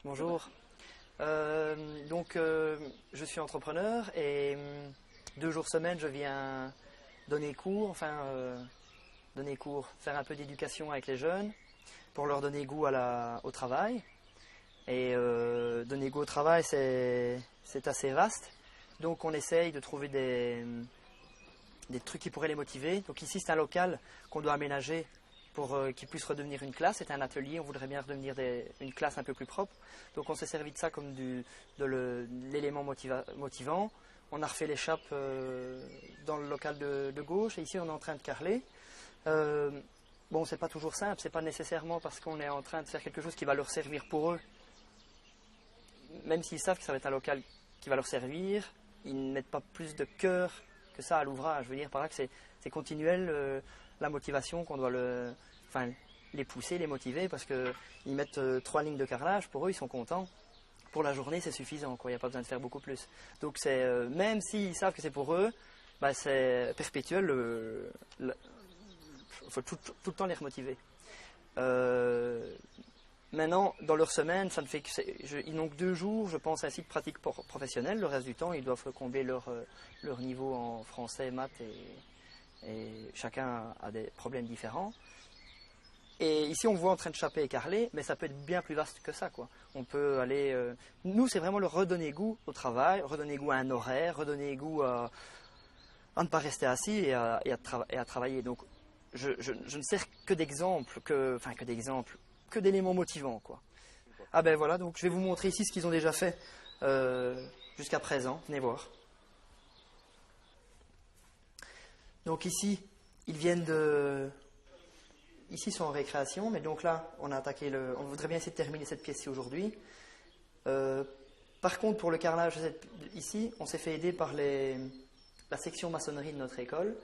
Bonjour. Je suis entrepreneur et 2 jours semaine, je viens donner cours, faire un peu d'éducation avec les jeunes pour leur donner goût au travail. Et donner goût au travail, c'est assez vaste. Donc on essaye de trouver des trucs qui pourraient les motiver. Donc ici, c'est un local qu'on doit aménager pour qu'il puisse redevenir une classe. C'est un atelier, on voudrait bien redevenir une classe un peu plus propre. Donc on s'est servi de ça comme de l'élément motivant. On a refait l'échappe dans le local de gauche et ici on est en train de carreler. Bon, c'est pas toujours simple, c'est pas nécessairement parce qu'on est en train de faire quelque chose qui va leur servir pour eux. Même s'ils savent que ça va être un local qui va leur servir, ils ne mettent pas plus de cœur que ça à l'ouvrage. Je veux dire par là que c'est continuel la motivation qu'on doit les pousser, les motiver parce qu'ils mettent 3 lignes de carrelage, pour eux ils sont contents. Pour la journée c'est suffisant, quoi. Il n'y a pas besoin de faire beaucoup plus. Donc même s'ils savent que c'est pour eux, c'est perpétuel, il faut tout le temps les remotiver. Maintenant, dans leur semaine, ça ne fait ils n'ont que 2 jours, je pense, ainsi de pratique professionnelle. Le reste du temps, ils doivent combler leur niveau en français, maths et chacun a des problèmes différents. Et ici, on voit en train de chaper et carreler, mais ça peut être bien plus vaste que ça, quoi. On peut aller... Nous, c'est vraiment le redonner goût au travail, redonner goût à un horaire, redonner goût à ne pas rester assis et à travailler. Donc, je ne sers que d'exemple, que d'éléments motivants, quoi. Ah ben voilà, donc je vais vous montrer ici ce qu'ils ont déjà fait jusqu'à présent. Venez voir. Donc ici, ils viennent de... Ici, ils sont en récréation, mais donc là, on a attaqué on voudrait bien essayer de terminer cette pièce-ci aujourd'hui. Par contre, pour le carrelage ici, on s'est fait aider par la section maçonnerie de notre école.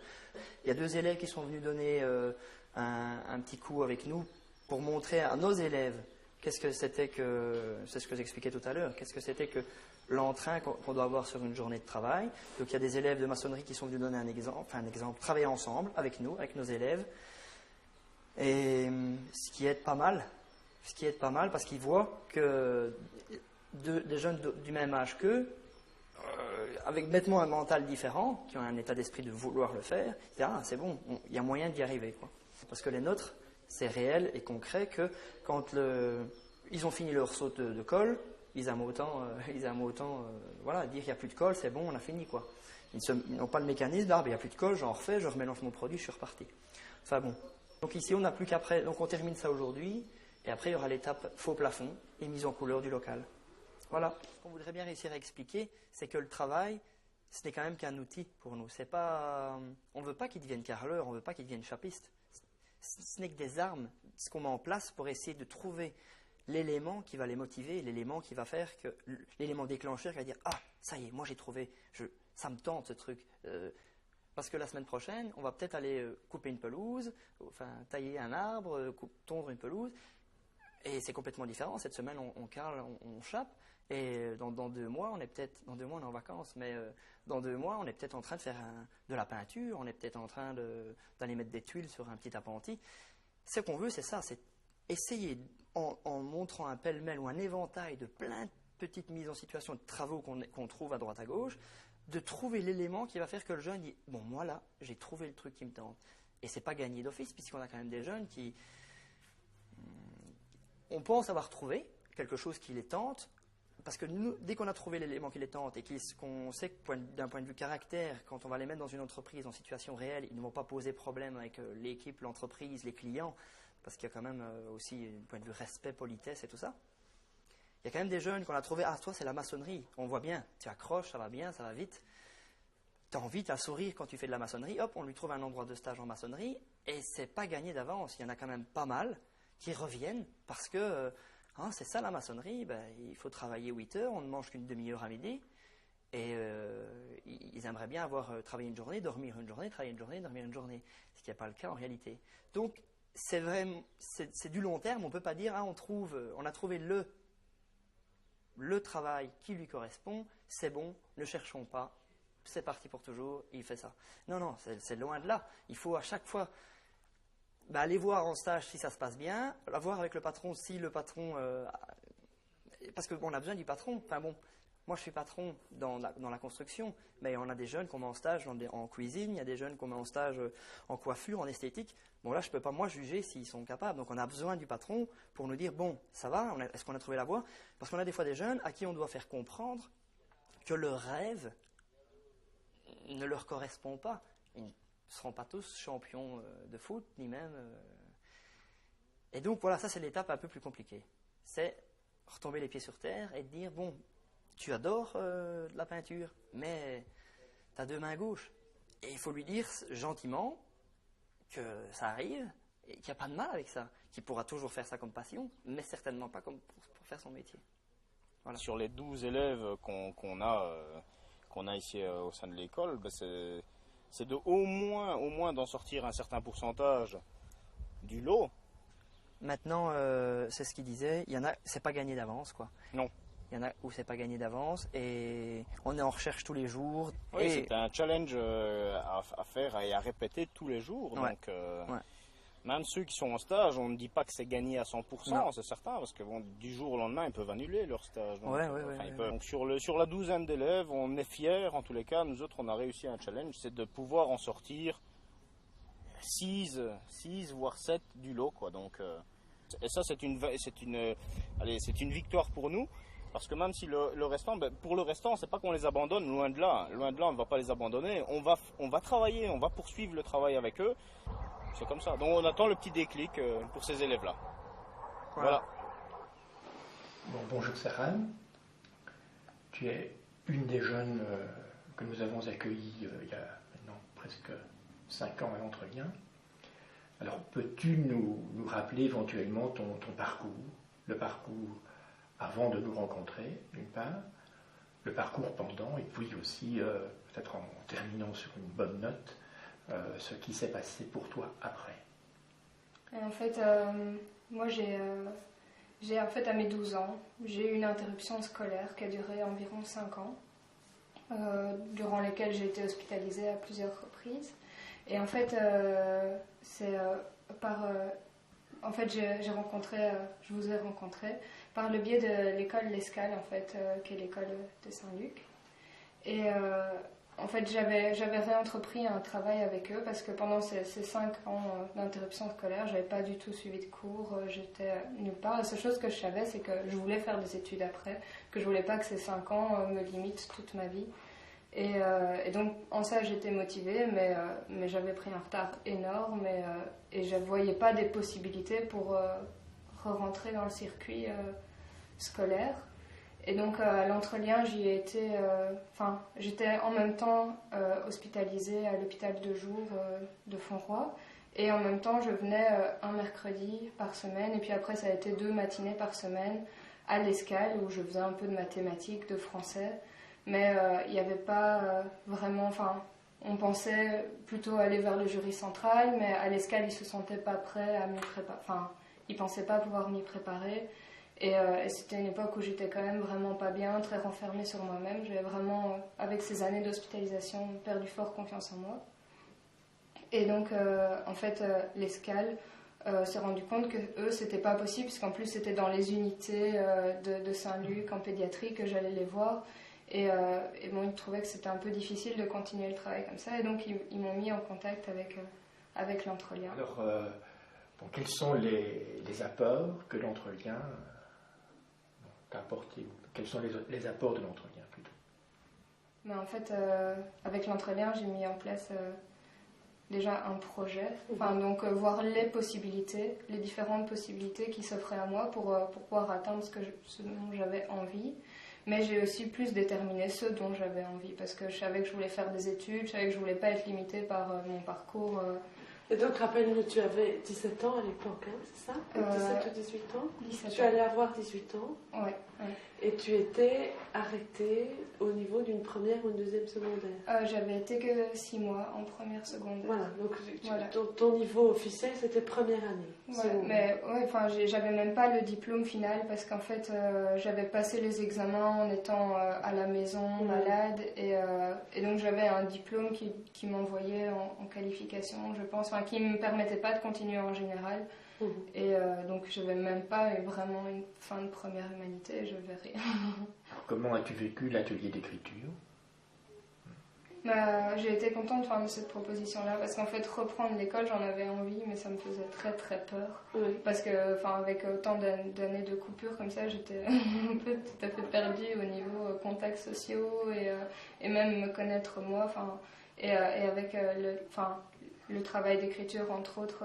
Il y a 2 élèves qui sont venus donner un petit coup avec nous pour montrer à nos élèves qu'est-ce que c'était que, c'est ce que j'expliquais tout à l'heure, qu'est-ce que c'était que l'entrain qu'on doit avoir sur une journée de travail. Donc il y a des élèves de maçonnerie qui sont venus donner un exemple, travailler ensemble avec nous, avec nos élèves. Et ce qui aide pas mal parce qu'ils voient que des jeunes du même âge qu'eux, avec nettement un mental différent, qui ont un état d'esprit de vouloir le faire, ils disent, ah c'est bon, il y a moyen d'y arriver, quoi. Parce que les nôtres, c'est réel et concret que quand ils ont fini leur saut de colle, ils aiment autant dire il n'y a plus de colle, c'est bon, on a fini, quoi. Ils n'ont pas le mécanisme, il n'y a plus de colle, j'en refais, je remélange mon produit, je suis reparti. Enfin bon. Donc ici, on n'a plus qu'après, donc on termine ça aujourd'hui, et après il y aura l'étape faux plafond et mise en couleur du local. Voilà. Ce qu'on voudrait bien réussir à expliquer, c'est que le travail, ce n'est quand même qu'un outil pour nous. C'est pas, on ne veut pas qu'ils deviennent carreleurs, on ne veut pas qu'ils deviennent chapistes. Ce n'est que des armes, ce qu'on met en place pour essayer de trouver l'élément qui va les motiver, l'élément qui va faire que, l'élément déclencheur qui va dire, ah, ça y est, moi j'ai trouvé, ça me tente ce truc. Parce que la semaine prochaine, on va peut-être aller couper une pelouse, tailler un arbre, tondre une pelouse, et c'est complètement différent. Cette semaine, on carle, on chape, et dans 2 mois, on est en vacances, mais dans 2 mois, on est peut-être en train de faire de la peinture, on est peut-être en train d'aller mettre des tuiles sur un petit appentis. Ce qu'on veut, c'est ça, c'est essayer, en montrant un pêle-mêle ou un éventail de plein de petites mises en situation de travaux qu'on trouve à droite à gauche, de trouver l'élément qui va faire que le jeune dit « Bon, moi là, j'ai trouvé le truc qui me tente. » Et c'est pas gagné d'office, puisqu'on a quand même des jeunes qui... On pense avoir trouvé quelque chose qui les tente, parce que nous, dès qu'on a trouvé l'élément qui les tente et qu'on sait que d'un point de vue caractère, quand on va les mettre dans une entreprise en situation réelle, ils ne vont pas poser problème avec l'équipe, l'entreprise, les clients, parce qu'il y a quand même aussi un point de vue respect, politesse et tout ça. Il y a quand même des jeunes qu'on a trouvé, ah toi c'est la maçonnerie, on voit bien, tu accroches, ça va bien, ça va vite. Tu as envie, tu as un sourire quand tu fais de la maçonnerie, hop, on lui trouve un endroit de stage en maçonnerie, et c'est pas gagné d'avance, il y en a quand même pas mal qui reviennent parce que c'est ça la maçonnerie, il faut travailler 8 heures, on ne mange qu'une demi-heure à midi, et ils aimeraient bien avoir travaillé une journée, dormir une journée, travailler une journée, dormir une journée, ce qui n'est pas le cas en réalité. Donc c'est du long terme, on ne peut pas dire, on a trouvé le travail qui lui correspond, c'est bon, ne cherchons pas, c'est parti pour toujours, il fait ça. Non, c'est loin de là. Il faut à chaque fois aller voir en stage si ça se passe bien, la voir avec le patron si le patron parce qu'on a besoin du patron. Enfin bon, moi je suis patron dans la construction, mais on a des jeunes qu'on met en stage en cuisine, il y a des jeunes qu'on met en stage en coiffure, en esthétique. Bon là, je ne peux pas moi juger s'ils sont capables. Donc on a besoin du patron pour nous dire, bon, ça va, est-ce qu'on a trouvé la voie? Parce qu'on a des fois des jeunes à qui on doit faire comprendre que leur rêve ne leur correspond pas. Ils ne seront pas tous champions de foot, ni même... Et donc voilà, ça c'est l'étape un peu plus compliquée. C'est retomber les pieds sur terre et dire, bon, tu adores la peinture, mais tu as deux mains gauches. Et il faut lui dire gentiment que ça arrive et qu'il n'y a pas de mal avec ça, qu'il pourra toujours faire ça comme passion, mais certainement pas comme pour faire son métier. Voilà. Sur les 12 élèves qu'on a ici au sein de l'école, ben c'est de au moins d'en sortir un certain pourcentage du lot. Maintenant, c'est ce qu'il disait, il y en a, c'est pas gagné d'avance, quoi. Non. Il y en a où c'est pas gagné d'avance et on est en recherche tous les jours. Oui, et... c'est un challenge à faire et à répéter tous les jours. Ouais. Donc, Ouais. même ceux qui sont en stage, on ne dit pas que c'est gagné à 100%, Non. c'est certain, parce que bon, du jour au lendemain, ils peuvent annuler leur stage. Donc, Ouais, donc sur la douzaine d'élèves, on est fiers, en tous les cas, nous autres, on a réussi un challenge, c'est de pouvoir en sortir 6 voire 7 du lot, quoi. Donc, et ça, c'est une victoire pour nous. Parce que même si le restant, ben, pour le restant, c'est pas qu'on les abandonne, loin de là, on ne va pas les abandonner. On va travailler, on va poursuivre le travail avec eux. C'est comme ça. Donc on attend le petit déclic pour ces élèves-là. Voilà. Bon, bonjour Sarah. Tu es une des jeunes que nous avons accueillies il y a maintenant presque 5 ans à l'Entrelien. Alors peux-tu nous rappeler éventuellement ton parcours, le parcours avant de nous rencontrer, d'une part, le parcours pendant, et puis aussi, peut-être en terminant sur une bonne note, ce qui s'est passé pour toi après. Et en fait, moi j'ai en fait à mes 12 ans, j'ai eu une interruption scolaire qui a duré environ 5 ans, durant lesquelles j'ai été hospitalisée à plusieurs reprises. Et en fait, en fait, je vous ai rencontré par le biais de l'école L'Escale, en fait, qui est l'école de Saint-Luc. Et en fait, j'avais réentrepris un travail avec eux parce que pendant ces 5 ans d'interruption scolaire, j'avais pas du tout suivi de cours, j'étais nulle part. La seule chose que je savais, c'est que je voulais faire des études après, que je voulais pas que ces 5 ans me limitent toute ma vie. Et donc en ça j'étais motivée, mais j'avais pris un retard énorme et je ne voyais pas des possibilités pour re-rentrer dans le circuit scolaire. Et donc à l'Entrelien j'y ai été, j'étais en même temps hospitalisée à l'hôpital de jour de Fonroy et en même temps je venais un mercredi par semaine et puis après ça a été 2 matinées par semaine à l'Escale où je faisais un peu de mathématiques, de français. Mais il n'y avait pas vraiment... on pensait plutôt aller vers le jury central, mais à l'Escale, ils ne se sentaient pas prêts à m'y préparer. Ils ne pensaient pas pouvoir m'y préparer. Et c'était une époque où j'étais quand même vraiment pas bien, très renfermée sur moi-même. J'avais vraiment, avec ces années d'hospitalisation, perdu fort confiance en moi. Et donc, en fait, l'Escale s'est rendu compte que eux, c'était pas possible, puisqu'en plus, c'était dans les unités de Saint-Luc, en pédiatrie, que j'allais les voir. Et bon, ils trouvaient que c'était un peu difficile de continuer le travail comme ça, et donc ils m'ont mis en contact avec l'Entrelien. Alors, quels sont les apports que l'Entrelien t'a apportés? Quels sont les apports de l'Entrelien plutôt? Mais en fait, avec l'Entrelien, j'ai mis en place déjà un projet, donc voir les possibilités, les différentes possibilités qui s'offraient à moi pour pouvoir atteindre ce dont j'avais envie. Mais j'ai aussi plus déterminé ce dont j'avais envie, parce que je savais que je voulais faire des études, je savais que je voulais pas être limitée par mon parcours. Et donc, rappelle-nous, tu avais 17 ans à l'époque, hein, c'est ça? 17 ou 18 ans 17 Tu ans. allais avoir 18 ans. Ouais. Et tu étais arrêtée au niveau d'une première ou une deuxième secondaire. J'avais été que 6 mois en première secondaire. Voilà, donc Voilà. Ton niveau officiel, c'était première année. Ouais, mais j'avais même pas le diplôme final parce qu'en fait j'avais passé les examens en étant à la maison malade et donc j'avais un diplôme qui m'envoyait en qualification, je pense, qui me permettait pas de continuer en général Et donc je n'avais même pas eu vraiment une fin de première humanité, je vais rien. Comment as-tu vécu l'atelier d'écriture? J'ai été contente de cette proposition-là parce qu'en fait reprendre l'école j'en avais envie mais ça me faisait très très peur parce que avec autant d'années de coupure comme ça j'étais un peu tout à fait perdue au niveau contacts sociaux et même me connaître moi et avec le travail d'écriture entre autres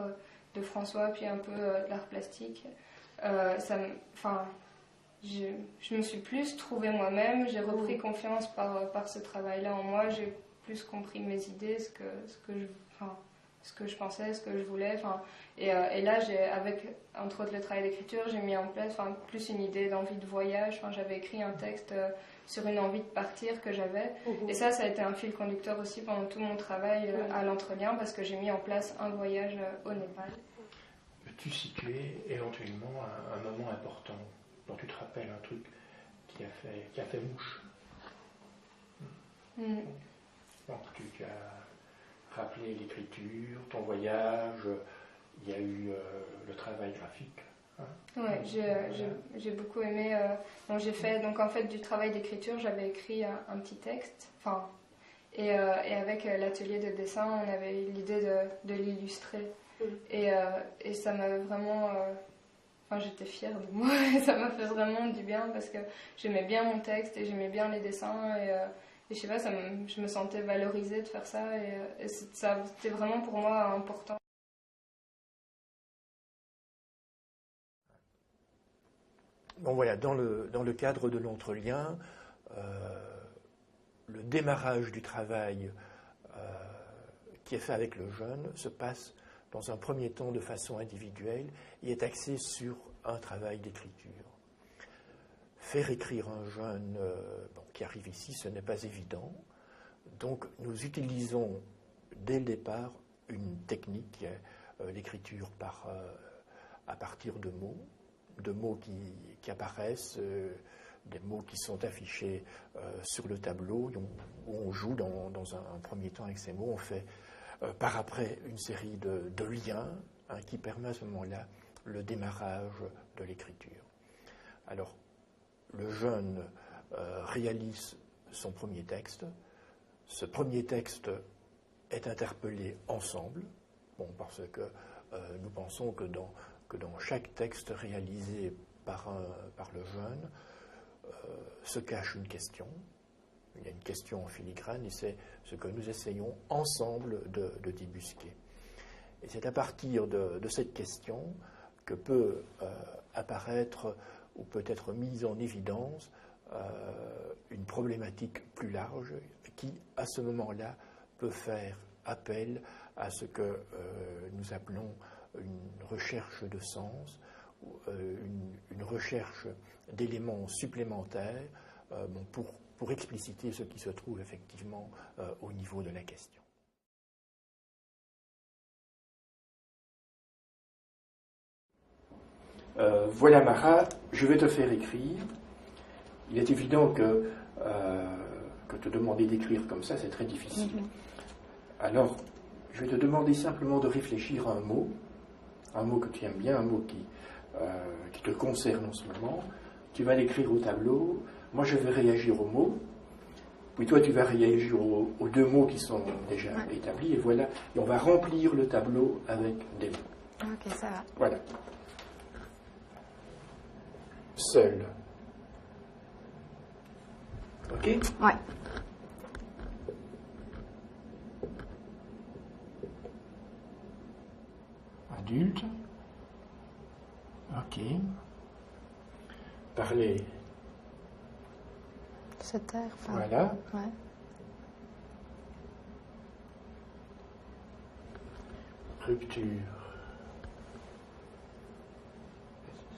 de François puis un peu de l'art plastique je me suis plus trouvée moi-même, j'ai repris confiance par ce travail-là en moi, j'ai plus compris mes idées, ce que je pensais, ce que je voulais. Et là, avec entre autres le travail d'écriture, j'ai mis en place plus une idée d'envie de voyage. J'avais écrit un texte sur une envie de partir que j'avais. Et ça a été un fil conducteur aussi pendant tout mon travail à l'Entrelien parce que j'ai mis en place un voyage au Népal. Peux-tu situer éventuellement un moment important dont tu te rappelles, un truc qui a fait mouche? Donc tu as rappelé l'écriture, ton voyage, il y a eu le travail graphique. Oui, j'ai beaucoup aimé. J'ai fait donc en fait du travail d'écriture, j'avais écrit un petit texte. Et avec l'atelier de dessin, on avait eu l'idée de l'illustrer. Et ça m'avait vraiment. J'étais fière de moi et ça m'a fait vraiment du bien parce que j'aimais bien mon texte et j'aimais bien les dessins et je sais pas, je me sentais valorisée de faire ça et c'était vraiment pour moi important. Bon voilà, dans le cadre de l'Entrelien, le démarrage du travail qui est fait avec le jeune se passe dans un premier temps de façon individuelle et est axé sur un travail d'écriture. Faire écrire un jeune qui arrive ici, ce n'est pas évident. Donc nous utilisons dès le départ une technique qui est l'écriture à partir de mots qui apparaissent, des mots qui sont affichés sur le tableau, où on joue dans un premier temps avec ces mots. On fait par après une série de liens qui permet à ce moment-là le démarrage de l'écriture. Alors, le jeune réalise son premier texte. Ce premier texte est interpellé ensemble, parce que nous pensons que dans chaque texte réalisé par le jeune se cache une question. Il y a une question en filigrane et c'est ce que nous essayons ensemble de débusquer. Et c'est à partir de cette question que peut apparaître ou peut être mise en évidence une problématique plus large qui, à ce moment-là, peut faire appel à ce que nous appelons une recherche de sens, une recherche d'éléments supplémentaires pour expliciter ce qui se trouve effectivement au niveau de la question. Voilà Mara, je vais te faire écrire. Il est évident que te demander d'écrire comme ça, c'est très difficile. Alors, je vais te demander simplement de réfléchir à un mot que tu aimes bien, un mot qui te concerne en ce moment. Tu vas l'écrire au tableau. Moi, je vais réagir aux mots. Puis toi, tu vas réagir aux deux mots qui sont déjà établis. Et voilà. Et on va remplir le tableau avec des mots. Ok, ça va. Voilà. Seul. Ok ? Ouais. Adulte. Ok. Parler. Se taire. Enfin, voilà. Ouais. Rupture.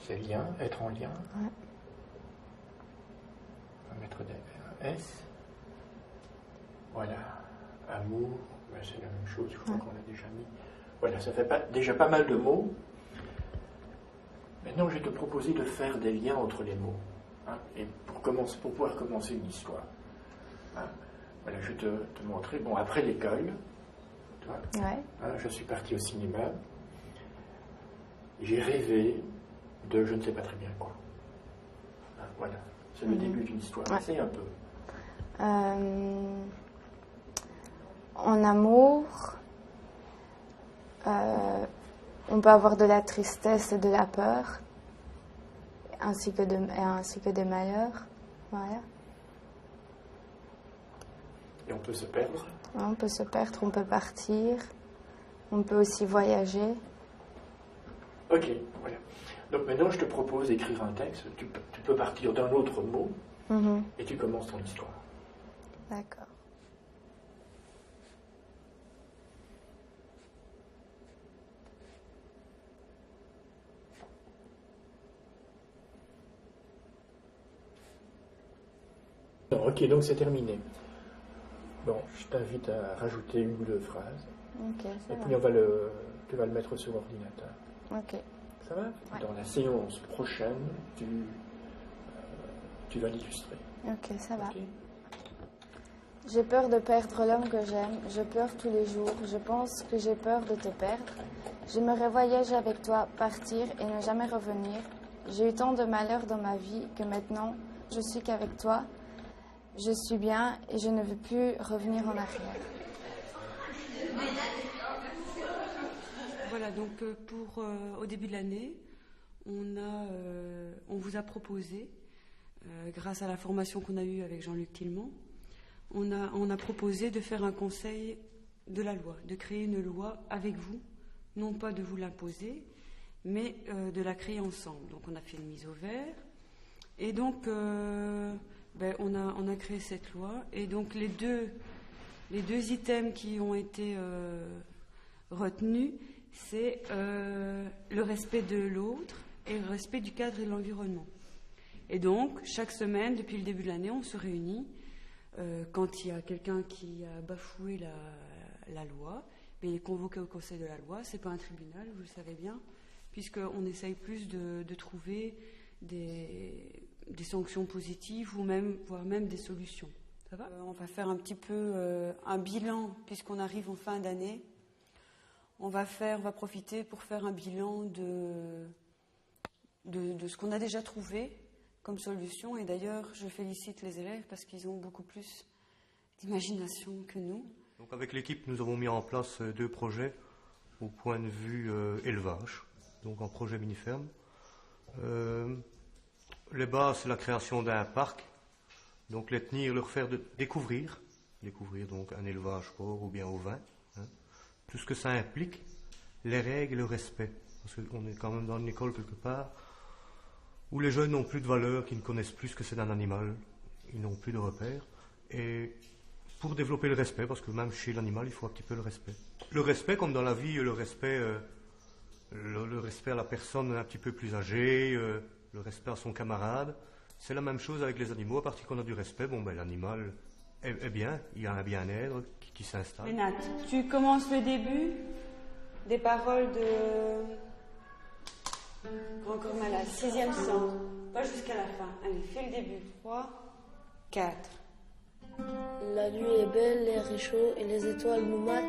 C'est lien, être en lien. Ouais. On va mettre un S. Voilà. Amour, ben c'est la même chose, je crois qu'on l'a déjà mis. Voilà, ça fait déjà pas mal de mots. Maintenant, je vais te proposer de faire des liens entre les mots. Et pour pouvoir commencer une histoire. Voilà, je vais te montrer. Bon, après l'école, je suis parti au cinéma. j'ai rêvé de je ne sais pas très bien quoi. Ah, voilà, c'est le début d'une histoire. Ouais. C'est un peu. En amour, on peut avoir de la tristesse et de la peur, ainsi que des malheurs. Voilà. Et on peut se perdre. Ouais, on peut se perdre, on peut partir, on peut aussi voyager. Ok, voilà. Donc maintenant, je te propose d'écrire un texte. Tu peux partir d'un autre mot et tu commences ton histoire. D'accord. Non, ok, donc c'est terminé. Bon, je t'invite à rajouter une ou deux phrases. Ok, ça Et va. puis tu vas le mettre sur l'ordinateur. Ok. Ça va? Ouais. Dans la séance prochaine, tu vas l'illustrer. Ok, ça va. Ok. J'ai peur de perdre l'homme que j'aime. Je pleure tous les jours. Je pense que j'ai peur de te perdre. J'aimerais voyager avec toi, partir et ne jamais revenir. J'ai eu tant de malheurs dans ma vie que maintenant, je suis qu'avec toi. Je suis bien et je ne veux plus revenir en arrière. Voilà, donc au début de l'année, on vous a proposé, grâce à la formation qu'on a eue avec Jean-Luc Tillemont, on a proposé de faire un conseil de la loi, de créer une loi avec vous, non pas de vous l'imposer, mais de la créer ensemble. Donc on a fait une mise au vert, et donc on a créé cette loi, et donc les deux items qui ont été retenus, c'est le respect de l'autre et le respect du cadre et de l'environnement. Et donc, chaque semaine, depuis le début de l'année, on se réunit. Quand il y a quelqu'un qui a bafoué la loi, mais il est convoqué au conseil de la loi. Ce n'est pas un tribunal, vous le savez bien, puisqu'on essaye plus de trouver des sanctions positives ou voire même des solutions. Ça va ? On va faire un petit peu un bilan, puisqu'on arrive en fin d'année. On va profiter pour faire un bilan de ce qu'on a déjà trouvé comme solution. Et d'ailleurs, je félicite les élèves parce qu'ils ont beaucoup plus d'imagination que nous. Donc avec l'équipe, nous avons mis en place 2 projets au point de vue élevage, donc en projet mini-ferme. Les bases, c'est la création d'un parc, donc les tenir, leur faire découvrir donc un élevage porc ou bien au vin, hein. Tout ce que ça implique, les règles et le respect, parce qu'on est quand même dans une école quelque part où les jeunes n'ont plus de valeur, qui ne connaissent plus ce que c'est d'un animal, ils n'ont plus de repères, et pour développer le respect, parce que même chez l'animal, il faut un petit peu le respect. Le respect, comme dans la vie, le respect à la personne un petit peu plus âgée, le respect à son camarade, c'est la même chose avec les animaux. À partir qu'on a du respect, l'animal est bien, il y a un bien-être qui s'installe. Lénat, tu commences le début des paroles de... Encore malade, 6e sang, pas jusqu'à la fin. Allez, fais le début. 3, 4. La nuit est belle, l'air est chaud et les étoiles nous matent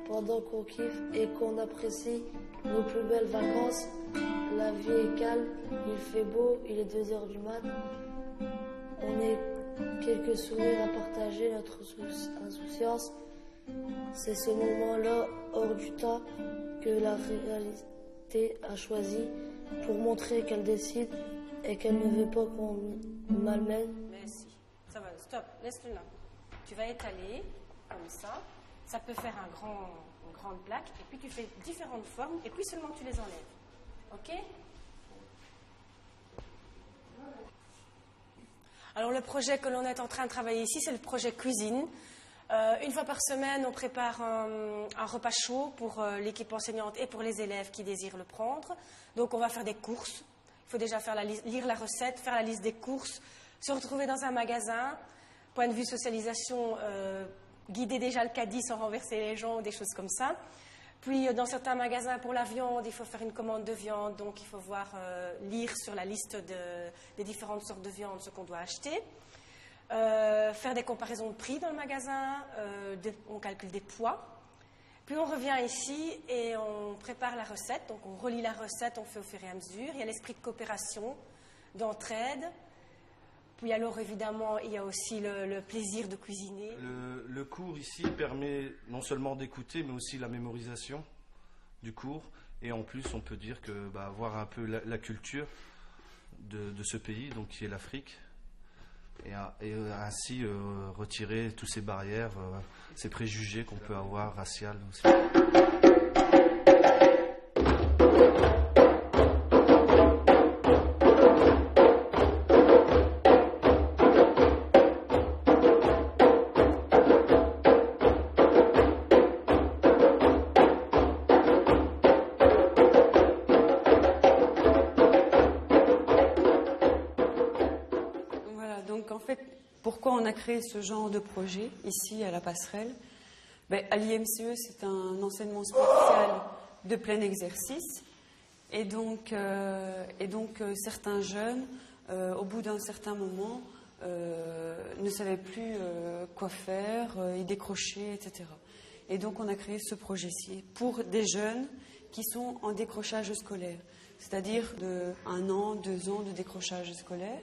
pendant qu'on kiffe et qu'on apprécie nos plus belles vacances. La vie est calme, il fait beau, il est 2h du mat. On est quelques sourires à partager, notre insouciance. C'est ce moment-là, hors du temps, que la réalité a choisi pour montrer qu'elle décide et qu'elle ne veut pas qu'on malmène. Mais si, ça va, stop, laisse-le là. Tu vas étaler comme ça. Ça peut faire une grande plaque. Et puis tu fais différentes formes. Et puis seulement tu les enlèves. Ok ? Alors le projet que l'on est en train de travailler ici, c'est le projet cuisine. Une fois par semaine, on prépare un repas chaud pour l'équipe enseignante et pour les élèves qui désirent le prendre. Donc on va faire des courses. Il faut déjà lire la recette, faire la liste des courses, se retrouver dans un magasin. Point de vue socialisation, guider déjà le caddie sans renverser les gens, des choses comme ça. Puis dans certains magasins pour la viande, il faut faire une commande de viande, donc il faut lire sur la liste des différentes sortes de viande ce qu'on doit acheter. Faire des comparaisons de prix dans le magasin, on calcule des poids. Puis on revient ici et on prépare la recette. Donc on relit la recette, on fait au fur et à mesure. Il y a l'esprit de coopération, d'entraide. Puis alors évidemment, il y a aussi le plaisir de cuisiner. Le cours ici permet non seulement d'écouter, mais aussi la mémorisation du cours. Et en plus, on peut dire que voir un peu la culture de ce pays, donc qui est l'Afrique, et ainsi retirer toutes ces barrières, ces préjugés qu'on peut avoir raciales aussi. Pourquoi on a créé ce genre de projet ici à la Passerelle? À l'IMCE, c'est un enseignement spécial de plein exercice. Et donc certains jeunes, au bout d'un certain moment, ne savaient plus quoi faire, ils décrochaient, etc. Et donc on a créé ce projet-ci pour des jeunes qui sont en décrochage scolaire, c'est-à-dire de 1 an, 2 ans de décrochage scolaire.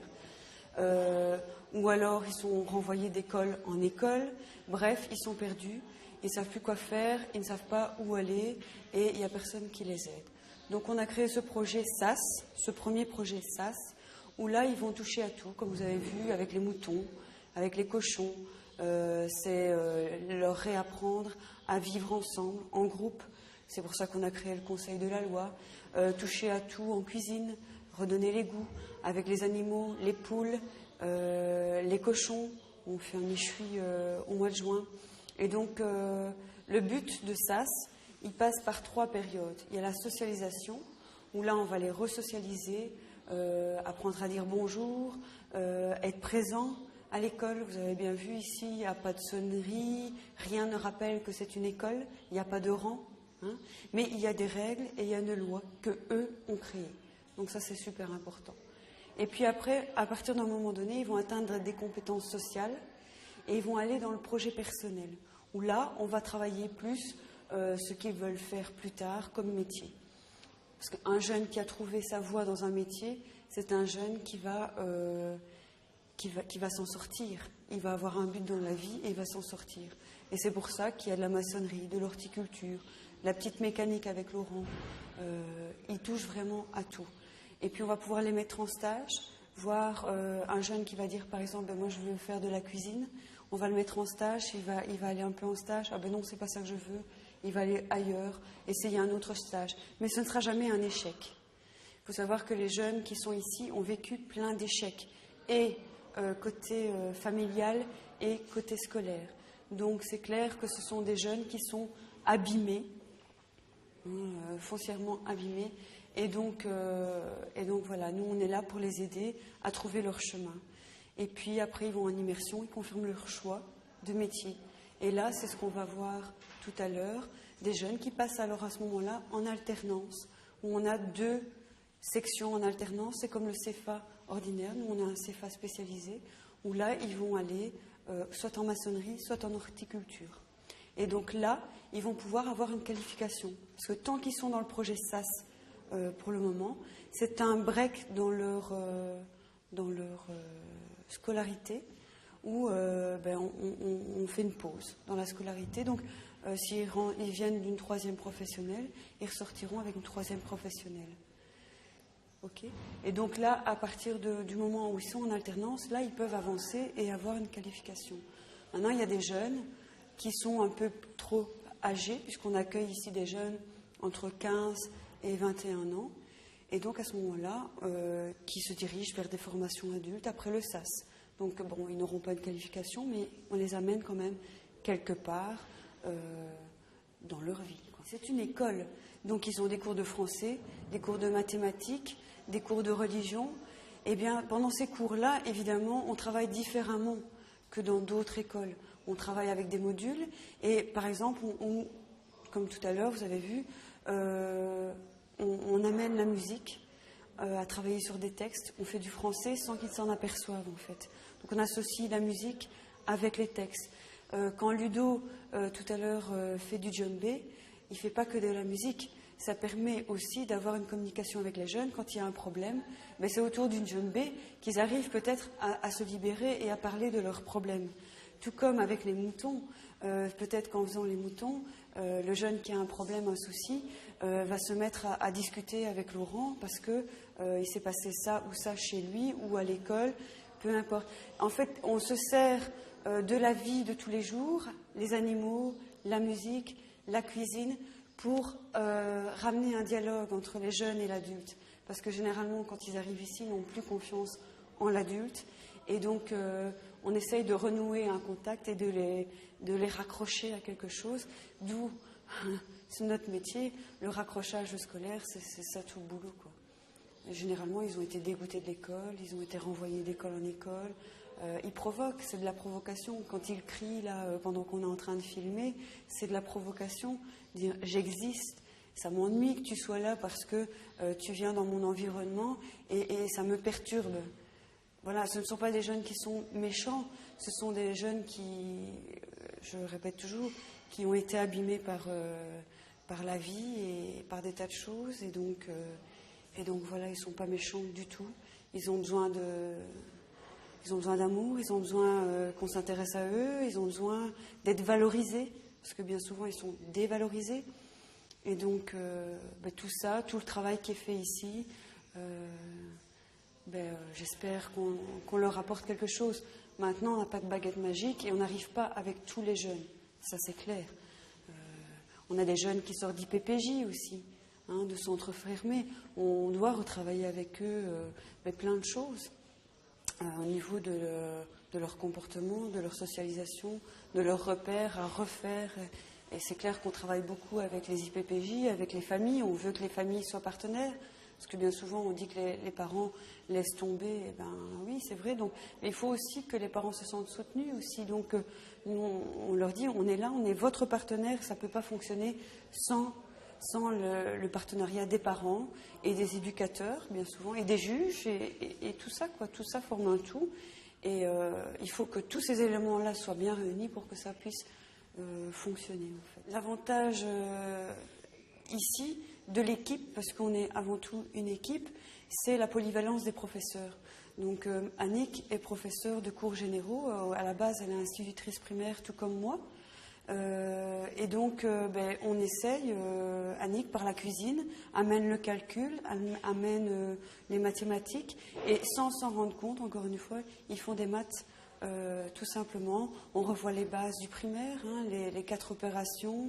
Ou alors ils sont renvoyés d'école en école, bref, ils sont perdus, ils ne savent plus quoi faire, ils ne savent pas où aller et il n'y a personne qui les aide. Donc on a créé ce projet SAS, ce premier projet SAS, où là ils vont toucher à tout, comme vous avez vu, avec les moutons, avec les cochons. C'est leur réapprendre à vivre ensemble, en groupe. C'est pour ça qu'on a créé le Conseil de la loi. Toucher à tout en cuisine, redonner les goûts avec les animaux, les poules, les cochons. On fait un méchoui au mois de juin. Et donc, le but de SAS, il passe par 3 périodes. Il y a la socialisation, où là, on va les resocialiser, apprendre à dire bonjour, être présent à l'école. Vous avez bien vu ici, il n'y a pas de sonnerie, rien ne rappelle que c'est une école, il n'y a pas de rang. Hein, mais il y a des règles et il y a une loi qu'eux ont créée. Donc ça, c'est super important. Et puis après, à partir d'un moment donné, ils vont atteindre des compétences sociales et ils vont aller dans le projet personnel, où là, on va travailler plus ce qu'ils veulent faire plus tard comme métier. Parce qu'un jeune qui a trouvé sa voie dans un métier, c'est un jeune qui va s'en sortir. Il va avoir un but dans la vie et il va s'en sortir. Et c'est pour ça qu'il y a de la maçonnerie, de l'horticulture, la petite mécanique avec Laurent. Ils touchent vraiment à tout. Et puis on va pouvoir les mettre en stage, voir un jeune qui va dire par exemple moi je veux faire de la cuisine, on va le mettre en stage, il va aller un peu en stage, ah ben non c'est pas ça que je veux, il va aller ailleurs, essayer un autre stage, mais ce ne sera jamais un échec. Il faut savoir que les jeunes qui sont ici ont vécu plein d'échecs, et côté familial et côté scolaire. Donc c'est clair que ce sont des jeunes qui sont abîmés, foncièrement abîmés. Et donc voilà, nous on est là pour les aider à trouver leur chemin. Et puis après ils vont en immersion, ils confirment leur choix de métier. Et là c'est ce qu'on va voir tout à l'heure, des jeunes qui passent alors à ce moment-là en alternance, où on a 2 sections en alternance, c'est comme le CFA ordinaire, nous on a un CFA spécialisé, où là ils vont aller soit en maçonnerie, soit en horticulture. Et donc là, ils vont pouvoir avoir une qualification. Parce que tant qu'ils sont dans le projet SAS, pour le moment, c'est un break dans leur scolarité où on fait une pause dans la scolarité. Donc, s'ils viennent d'une 3e professionnelle, ils ressortiront avec une 3e professionnelle. Okay. Et donc là, à partir du moment où ils sont en alternance, là, ils peuvent avancer et avoir une qualification. Maintenant, il y a des jeunes qui sont un peu trop âgés, puisqu'on accueille ici des jeunes entre 15 et 21 ans, et donc à ce moment-là, qui se dirigent vers des formations adultes après le SAS. Donc bon, ils n'auront pas de qualification, mais on les amène quand même quelque part dans leur vie. C'est une école, donc ils ont des cours de français, des cours de mathématiques, des cours de religion. Eh bien, pendant ces cours-là, évidemment, on travaille différemment que dans d'autres écoles. On travaille avec des modules, et par exemple, comme tout à l'heure, vous avez vu, on amène la musique à travailler sur des textes. On fait du français sans qu'ils s'en aperçoivent, en fait. Donc on associe la musique avec les textes. Quand Ludo, tout à l'heure, fait du djembé, il ne fait pas que de la musique. Ça permet aussi d'avoir une communication avec les jeunes quand il y a un problème. Mais c'est autour d'une djembé qu'ils arrivent peut-être à se libérer et à parler de leurs problèmes. Tout comme avec les moutons. Peut-être qu'en faisant les moutons, le jeune qui a un problème, un souci, va se mettre à discuter avec Laurent parce que il s'est passé ça ou ça chez lui ou à l'école, peu importe. En fait, on se sert de la vie de tous les jours, les animaux, la musique, la cuisine, pour ramener un dialogue entre les jeunes et l'adulte. Parce que généralement, quand ils arrivent ici, ils n'ont plus confiance en l'adulte. Et donc, on essaye de renouer un contact et de les raccrocher à quelque chose. D'où, c'est notre métier, le raccrochage scolaire, c'est ça tout le boulot, quoi. Et généralement, ils ont été dégoûtés de l'école, ils ont été renvoyés d'école en école. Ils provoquent, c'est de la provocation. Quand ils crient, là, pendant qu'on est en train de filmer, c'est de la provocation. Dire « j'existe ». Ça m'ennuie que tu sois là parce que tu viens dans mon environnement et ça me perturbe. Voilà, ce ne sont pas des jeunes qui sont méchants, ce sont des jeunes qui, je le répète toujours, qui ont été abîmés par la vie et par des tas de choses. Et donc voilà, ils ne sont pas méchants du tout. Ils ont besoin d'amour, ils ont besoin qu'on s'intéresse à eux, ils ont besoin d'être valorisés, parce que bien souvent ils sont dévalorisés. Et donc tout ça, tout le travail qui est fait ici, j'espère qu'on leur apporte quelque chose. Maintenant, on n'a pas de baguette magique et on n'arrive pas avec tous les jeunes, ça c'est clair. On a des jeunes qui sortent d'IPPJ aussi, de centres fermés. On doit retravailler avec eux plein de choses. Au niveau de leur comportement, de leur socialisation, de leurs repères à refaire. Et c'est clair qu'on travaille beaucoup avec les IPPJ, avec les familles. On veut que les familles soient partenaires. Parce que bien souvent, on dit que les parents laissent tomber. Eh ben, oui, c'est vrai. Donc, mais il faut aussi que les parents se sentent soutenus aussi. Donc, on leur dit, on est là, on est votre partenaire. Ça ne peut pas fonctionner sans le partenariat des parents et des éducateurs, bien souvent, et des juges, et tout ça, quoi. Tout ça forme un tout. Et il faut que tous ces éléments-là soient bien réunis pour que ça puisse fonctionner, en fait. L'avantage ici de l'équipe, parce qu'on est avant tout une équipe, c'est la polyvalence des professeurs. Donc, Annick est professeure de cours généraux. À la base, elle est institutrice primaire, tout comme moi. Et donc, on essaye, Annick, par la cuisine, amène le calcul, amène les mathématiques, et sans s'en rendre compte, encore une fois, ils font des maths tout simplement. On revoit les bases du primaire, les 4 opérations,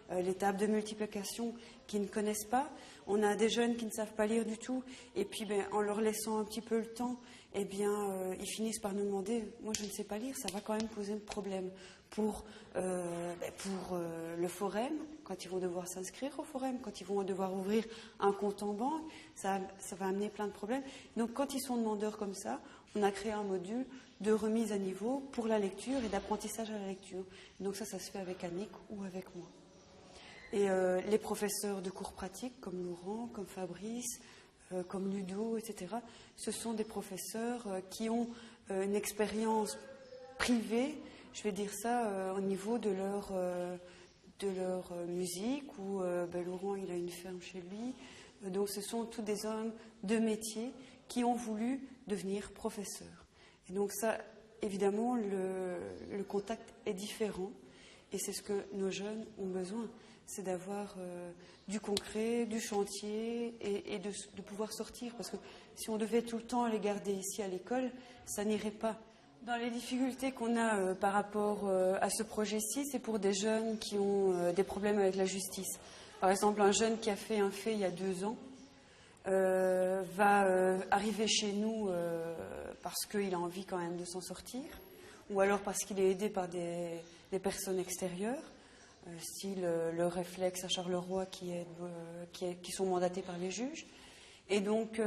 les tables de multiplication qu'ils ne connaissent pas. On a des jeunes qui ne savent pas lire du tout, et puis en leur laissant un petit peu le temps, ils finissent par nous demander « moi je ne sais pas lire, ça va quand même poser un problème ». Pour le forum, quand ils vont devoir s'inscrire au forum, quand ils vont devoir ouvrir un compte en banque, ça va amener plein de problèmes. Donc quand ils sont demandeurs comme ça, on a créé un module de remise à niveau pour la lecture et d'apprentissage à la lecture. Donc ça se fait avec Annick ou avec moi. Et les professeurs de cours pratiques, comme Laurent, comme Fabrice, comme Ludo, etc., ce sont des professeurs qui ont une expérience privée, je vais dire ça, au niveau de leur musique, où Laurent, il a une ferme chez lui. Donc ce sont tous des hommes de métier qui ont voulu devenir professeurs. Et donc ça, évidemment, le contact est différent. Et c'est ce que nos jeunes ont besoin. C'est d'avoir du concret, du chantier et de pouvoir sortir. Parce que si on devait tout le temps les garder ici à l'école, ça n'irait pas. Dans les difficultés qu'on a par rapport à ce projet-ci, c'est pour des jeunes qui ont des problèmes avec la justice. Par exemple, un jeune qui a fait un fait il y a 2 ans va arriver chez nous parce qu'il a envie quand même de s'en sortir, ou alors parce qu'il est aidé par des personnes extérieures, style le réflexe à Charleroi qui sont mandatés par les juges. Et donc,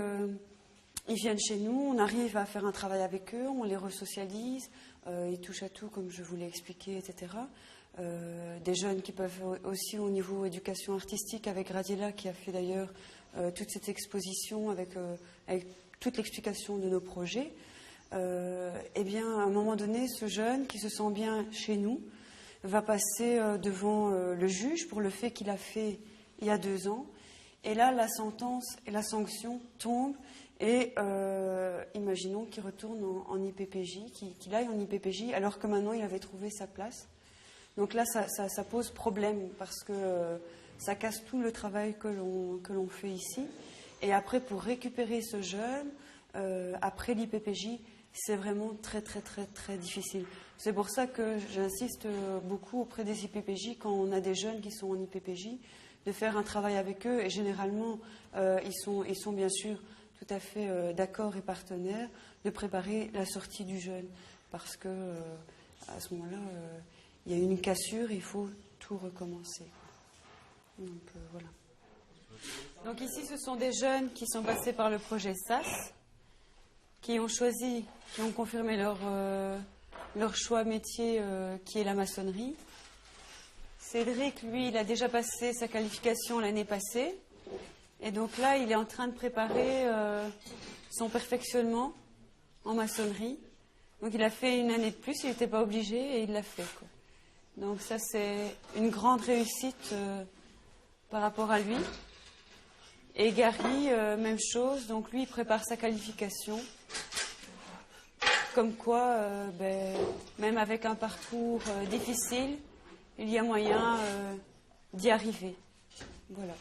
ils viennent chez nous, on arrive à faire un travail avec eux, on les resocialise, ils touchent à tout, comme je vous l'ai expliqué, etc. Des jeunes qui peuvent aussi au niveau éducation artistique, avec Radiela, qui a fait d'ailleurs toute cette exposition avec toute l'explication de nos projets. eh bien, à un moment donné, ce jeune qui se sent bien chez nous va passer devant le juge pour le fait qu'il a fait il y a 2 ans. Et là, la sentence et la sanction tombent. Et imaginons qu'il retourne en IPPJ, qu'il aille en IPPJ, alors que maintenant il avait trouvé sa place. Donc là, ça pose problème parce que ça casse tout le travail que l'on fait ici. Et après, pour récupérer ce jeune, après l'IPPJ, c'est vraiment très, très, très, très difficile. C'est pour ça que j'insiste beaucoup auprès des IPPJ, quand on a des jeunes qui sont en IPPJ, de faire un travail avec eux. Et généralement, ils sont bien sûr tout à fait d'accord et partenaires de préparer la sortie du jeune. Parce que à ce moment-là, il y a une cassure, il faut tout recommencer. Donc voilà. Donc ici, ce sont des jeunes qui sont passés par le projet SAS, qui ont choisi, qui ont confirmé leur choix métier qui est la maçonnerie. Cédric, lui, il a déjà passé sa qualification l'année passée. Et donc là, il est en train de préparer son perfectionnement en maçonnerie. Donc il a fait une année de plus, il n'était pas obligé et il l'a fait, quoi. Donc ça, c'est une grande réussite par rapport à lui. Et Gary, même chose. Donc lui, il prépare sa qualification. Comme quoi, même avec un parcours difficile, il y a moyen d'y arriver. Voilà.